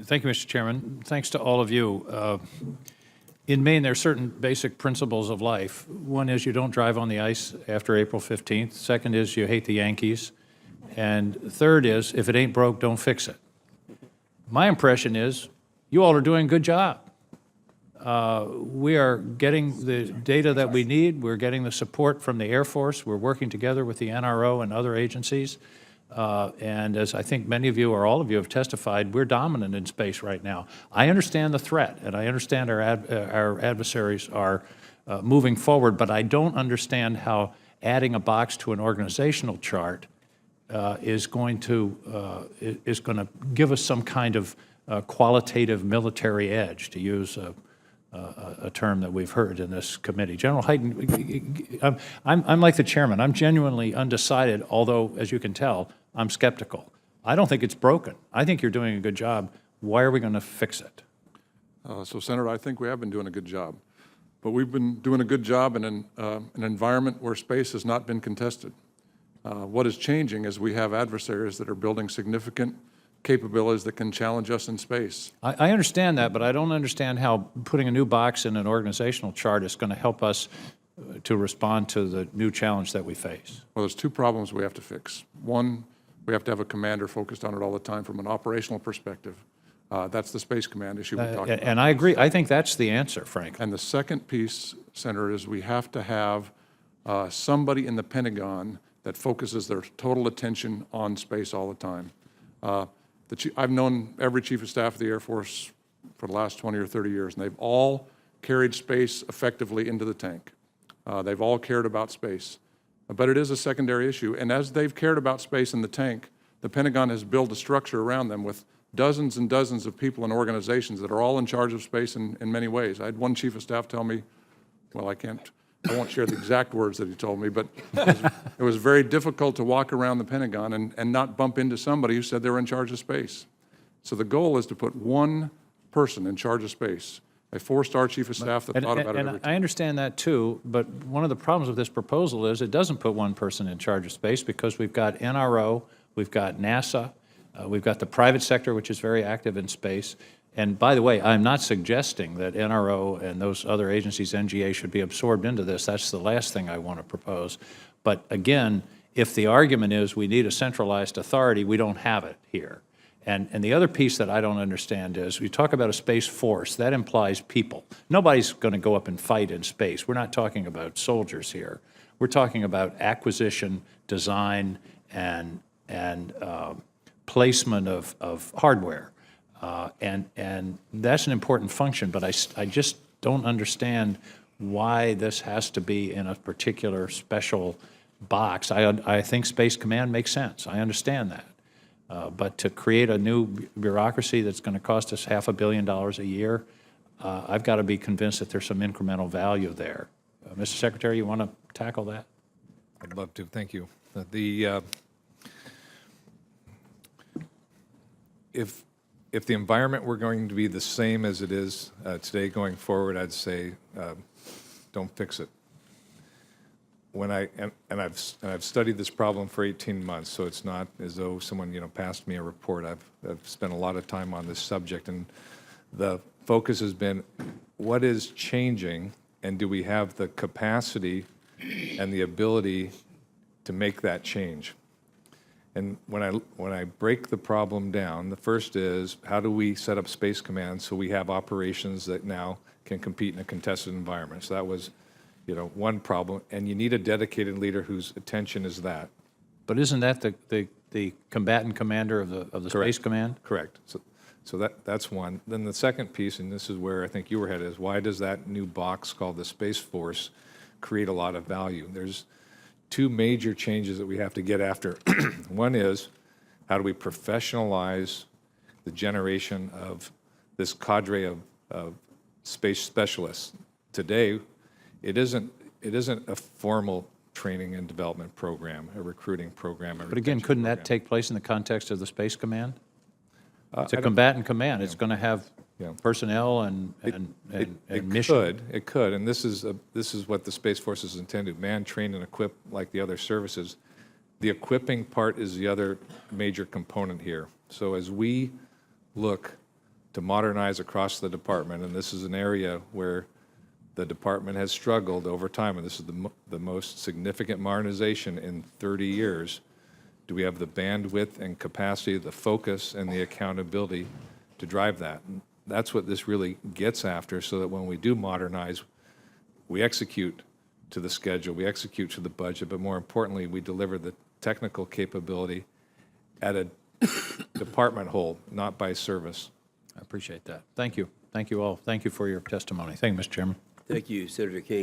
Thank you, Mr. Chairman. Thanks to all of you. In Maine, there are certain basic principles of life. One is you don't drive on the ice after April 15th. Second is you hate the Yankees. And third is, if it ain't broke, don't fix it. My impression is you all are doing a good job. We are getting the data that we need. We're getting the support from the Air Force. We're working together with the NRO and other agencies. And as I think many of you or all of you have testified, we're dominant in space right now. I understand the threat, and I understand our adversaries are moving forward, but I don't understand how adding a box to an organizational chart is going to give us some kind of qualitative military edge, to use a term that we've heard in this committee. General Hyten, I'm like the chairman. I'm genuinely undecided, although, as you can tell, I'm skeptical. I don't think it's broken. I think you're doing a good job. Why are we going to fix it? So, Senator, I think we have been doing a good job. But we've been doing a good job in an environment where space has not been contested. What is changing is we have adversaries that are building significant capabilities that can challenge us in space. I understand that, but I don't understand how putting a new box in an organizational chart is going to help us to respond to the new challenge that we face. Well, there's two problems we have to fix. One, we have to have a commander focused on it all the time from an operational perspective. That's the Space Command issue we're talking about. And I agree. I think that's the answer, frankly. And the second piece, Senator, is we have to have somebody in the Pentagon that focuses their total attention on space all the time. I've known every Chief of Staff of the Air Force for the last 20 or 30 years, and they've all carried space effectively into the tank. They've all cared about space. But it is a secondary issue, and as they've cared about space in the tank, the Pentagon has built a structure around them with dozens and dozens of people and organizations that are all in charge of space in many ways. I had one Chief of Staff tell me, well, I won't share the exact words that he told me, but it was very difficult to walk around the Pentagon and not bump into somebody who said they were in charge of space. So the goal is to put one person in charge of space, a four-star Chief of Staff that thought about it every time. I understand that too, but one of the problems with this proposal is it doesn't put one person in charge of space, because we've got NRO, we've got NASA, we've got the private sector, which is very active in space. And by the way, I'm not suggesting that NRO and those other agencies, NGA, should be absorbed into this. That's the last thing I want to propose. But again, if the argument is we need a centralized authority, we don't have it here. And the other piece that I don't understand is we talk about a space force. That implies people. Nobody's going to go up and fight in space. We're not talking about soldiers here. We're talking about acquisition, design, and placement of hardware. And that's an important function, but I just don't understand why this has to be in a particular special box. I think Space Command makes sense. I understand that. But to create a new bureaucracy that's going to cost us $500 million a year, I've got to be convinced that there's some incremental value there. Mr. Secretary, you want to tackle that? I'd love to. Thank you. If the environment were going to be the same as it is today going forward, I'd say don't fix it. I've studied this problem for 18 months, so it's not as though someone passed me a report. I've spent a lot of time on this subject, and the focus has been what is changing, and do we have the capacity and the ability to make that change? And when I break the problem down, the first is how do we set up Space Command so we have operations that now can compete in a contested environment? So that was, one problem, and you need a dedicated leader whose attention is that. But isn't that the combatant commander of the Space Command? Correct. So that's one. Then the second piece, and this is where I think you were headed, is why does that new box called the Space Force create a lot of value? There's two major changes that we have to get after. One is, how do we professionalize the generation of this cadre of space specialists? Today, it isn't a formal training and development program, a recruiting program. But again, couldn't that take place in the context of the Space Command? It's a combatant command. It's going to have personnel and mission. It could, and this is what the Space Force is intended: man, train, and equip like the other services. The equipping part is the other major component here. So as we look to modernize across the department, and this is an area where the department has struggled over time, and this is the most significant modernization in 30 years. Do we have the bandwidth and capacity, the focus, and the accountability to drive that? And that's what this really gets after, so that when we do modernize, we execute to the schedule, we execute to the budget, but more importantly, we deliver the technical capability at a department whole, not by service. I appreciate that. Thank you. Thank you all. Thank you for your testimony. Thank you, Mr. Chairman. Thank you, Senator King.